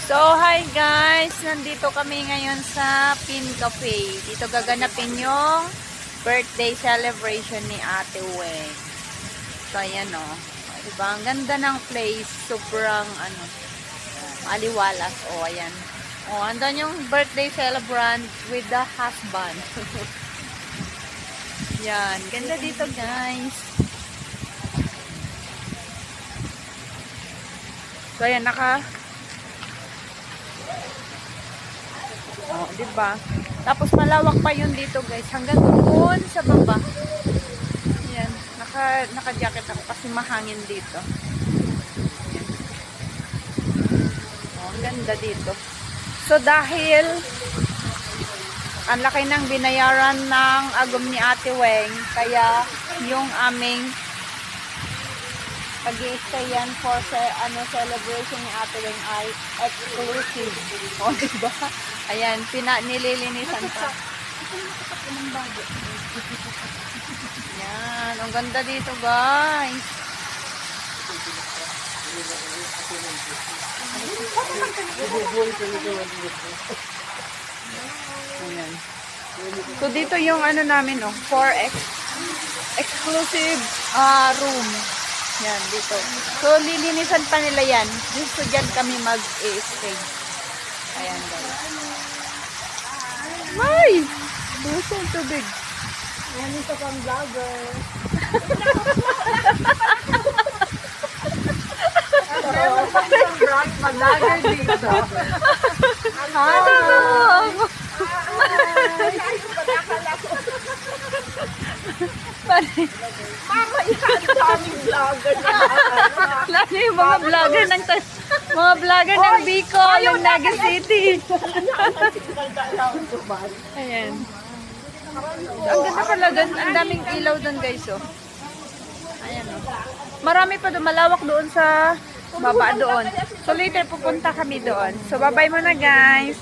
So, hi guys! Nandito kami ngayon sa Pin Cafe. Dito gaganapin yung birthday celebration ni Ate Weng. So, ayan o. Diba? Ang ganda ng place. Sobrang, aliwalas. O, ayan. O, andun yung birthday celebrant with the husband. Yan. Ganda dito, guys. So, ayan, oh, diba? Tapos malawak pa yun dito, guys. Hanggang doon sa baba. Ayan. Naka-jacket ako kasi mahangin dito. Ayan. Oh, ang ganda dito. So, dahil ang laki ng binayaran ng agom ni Ate Weng, kaya yung aming pag-i-stay yan for celebration ni Ate Weng ay exclusive. O, diba? Ayan, nililinisan pa. Yan, ang ganda dito, guys. Ayan. So, dito yung namin, 4X exclusive room. Yan, dito. So, lilinisan pa nila yan. Gusto dyan kami mag-stay. Ayan, guys. Ay! Busong tubig. Yan ito pang vlogger. Meron pa isang vlogger dito. Mama, yan ang daming vlogger na. Lalo yung mga vlogger ng Bicol, yung Naga City. Ayan. Ang ganda talaga. Ang daming ilaw doon, guys, oh. Ayan, oh. Marami pa doon. Malawak doon sa baba doon. So, later pupunta kami doon. So, bye-bye muna, guys.